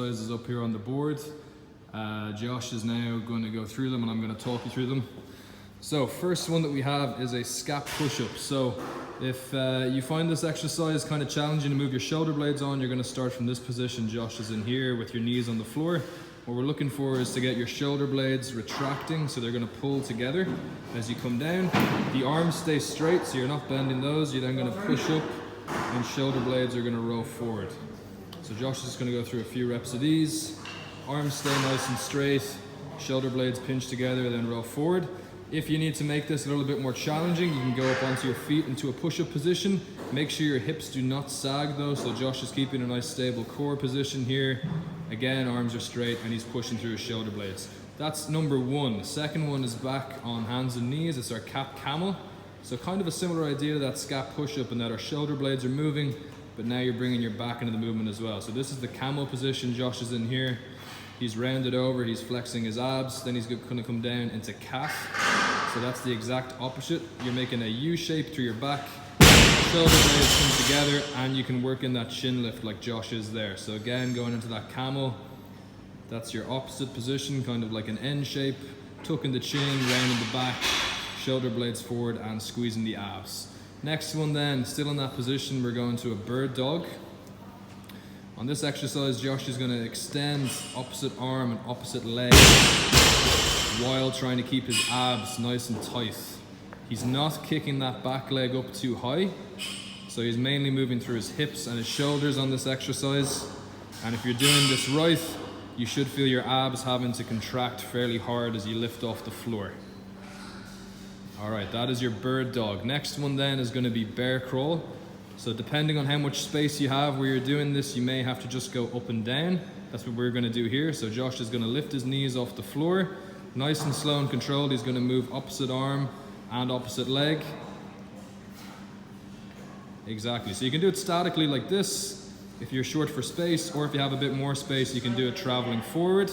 exercises up here on the board. Josh is now going to go through them and I'm going to talk you through them. So first one that we have is a scap push-up. So if you find this exercise kind of challenging to move your shoulder blades on, you're going to start from this position. Josh is in here with your knees on the floor. What we're looking for is to get your shoulder blades retracting, so they're going to pull together as you come down. The arms stay straight, so you're not bending those. You're then going to push up and shoulder blades are going to roll forward. So Josh is going to go through a few reps of these. Arms stay nice and straight, shoulder blades pinch together, then roll forward. If you need to make this a little bit more challenging, you can go up onto your feet into a push-up position. Make sure your hips do not sag though, so Josh is keeping a nice stable core position here. Again, arms are straight and he's pushing through his shoulder blades. That's number one. The second one is back on hands and knees. It's our cap camel. So kind of a similar idea to that scap push-up in that our shoulder blades are moving, but now you're bringing your back into the movement as well. So this is the camel position. Josh is in here. He's rounded over, he's flexing his abs, then he's going to come down into calf. So that's the exact opposite. You're making a U shape through your back, shoulder blades come together, and you can work in that chin lift like Josh is there. So again, going into that camel, that's your opposite position, kind of like an N shape, tucking the chin, rounding the back, shoulder blades forward and squeezing the abs. Next one then, still in that position, we're going to a bird dog. On this exercise, Josh is going to extend opposite arm and opposite leg while trying to keep his abs nice and tight. He's not kicking that back leg up too high, so he's mainly moving through his hips and his shoulders on this exercise. And if you're doing this right, you should feel your abs having to contract fairly hard as you lift off the floor. All right, that is your bird dog. Next one then is going to be bear crawl. So depending on how much space you have where you're doing this, you may have to just go up and down. That's what we're going to do here. So Josh is going to lift his knees off the floor. Nice and slow and controlled. He's going to move opposite arm and opposite leg. Exactly. So you can do it statically like this if you're short for space, or if you have a bit more space, you can do it traveling forward.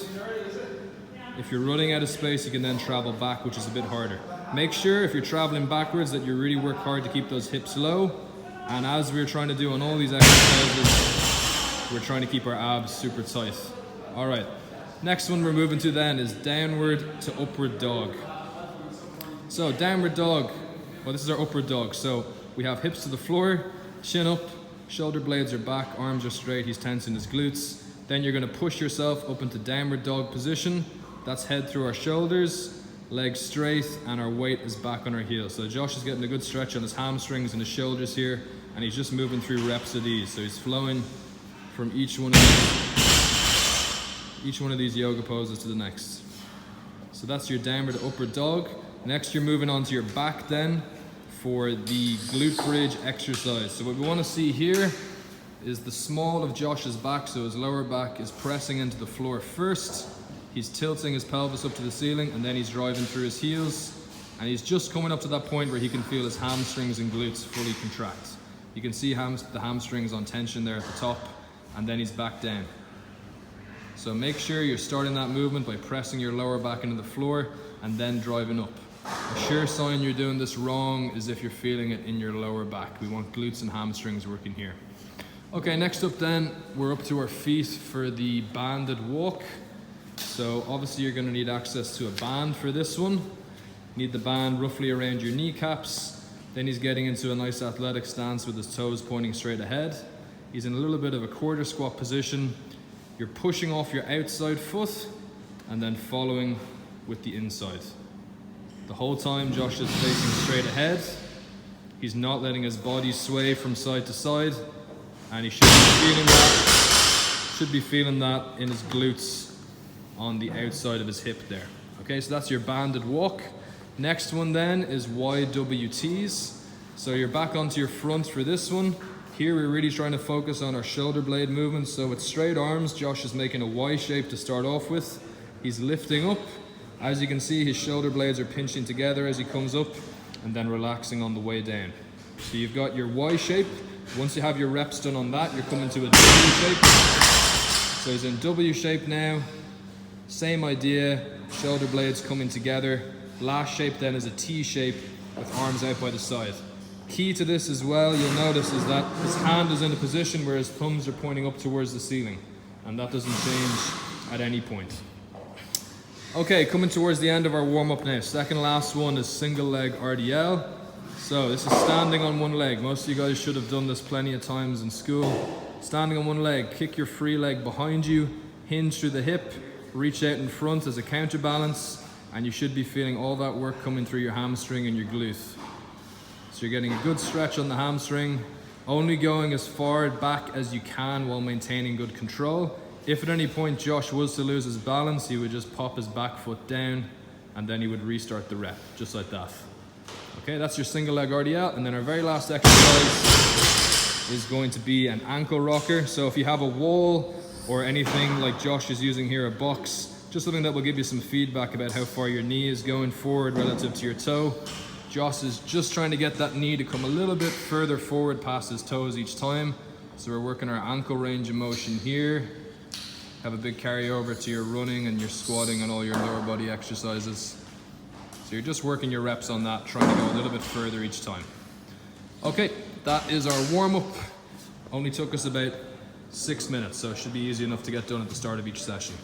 If you're running out of space, you can then travel back, which is a bit harder. Make sure if you're traveling backwards that you really work hard to keep those hips low. And as we're trying to do on all these exercises, we're trying to keep our abs super tight. All right, next one we're moving to then is downward to upward dog. So downward dog, well, this is our upward dog. So we have hips to the floor, chin up, shoulder blades are back, arms are straight, he's tensing his glutes. Then you're gonna push yourself up into downward dog position. That's head through our shoulders, legs straight, and our weight is back on our heels. So Josh is getting a good stretch on his hamstrings and his shoulders here, and he's just moving through reps of these. So he's flowing from each one of these yoga poses to the next. So that's your downward to upward dog. Next, you're moving on to your back then for the glute bridge exercise. So what we want to see here is the small of Josh's back, so his lower back is pressing into the floor first. He's tilting his pelvis up to the ceiling, and then he's driving through his heels, and he's just coming up to that point where he can feel his hamstrings and glutes fully contract. You can see the hamstrings on tension there at the top, and then he's back down. So make sure you're starting that movement by pressing your lower back into the floor and then driving up. A sure sign you're doing this wrong is if you're feeling it in your lower back. We want glutes and hamstrings working here. Okay, next up then, we're up to our feet for the banded walk. So obviously you're going to need access to a band for this one. Need the band roughly around your kneecaps. Then he's getting into a nice athletic stance with his toes pointing straight ahead. He's in a little bit of a quarter squat position. You're pushing off your outside foot and then following with the inside. The whole time Josh is facing straight ahead. He's not letting his body sway from side to side, and he should be feeling that in his glutes on the outside of his hip there. Okay, so that's your banded walk. Next one then is YWTs. So you're back onto your front for this one. Here we're really trying to focus on our shoulder blade movement. So with straight arms, Josh is making a Y shape to start off with. He's lifting up. As you can see, his shoulder blades are pinching together as he comes up and then relaxing on the way down. So you've got your Y shape. Once you have your reps done on that, you're coming to a W shape. So he's in W shape now. Same idea, shoulder blades coming together. Last shape then is a T shape with arms out by the side. Key to this as well, you'll notice, is that his hand is in a position where his thumbs are pointing up towards the ceiling. and that doesn't change at any point. Okay, coming towards the end of our warm-up now. Second last one is single leg RDL. So this is standing on one leg. Most of you guys should have done this plenty of times in school. Standing on one leg, kick your free leg behind you, hinge through the hip, reach out in front as a counterbalance, and you should be feeling all that work coming through your hamstring and your glute. So you're getting a good stretch on the hamstring, only going as far back as you can while maintaining good control. If at any point Josh was to lose his balance, he would just pop his back foot down and then he would restart the rep, just like that. Okay, that's your single leg RDL. And then our very last exercise is going to be an ankle rocker. So if you have a wall or anything like Josh is using here, a box, just something that will give you some feedback about how far your knee is going forward relative to your toe. Josh is just trying to get that knee to come a little bit further forward past his toes each time. So we're working our ankle range of motion here. Have a big carryover to your running and your squatting and all your lower body exercises. So you're just working your reps on that, trying to go a little bit further each time. Okay, that is our warm-up. Only took us about 6 minutes, so it should be easy enough to get done at the start of each session.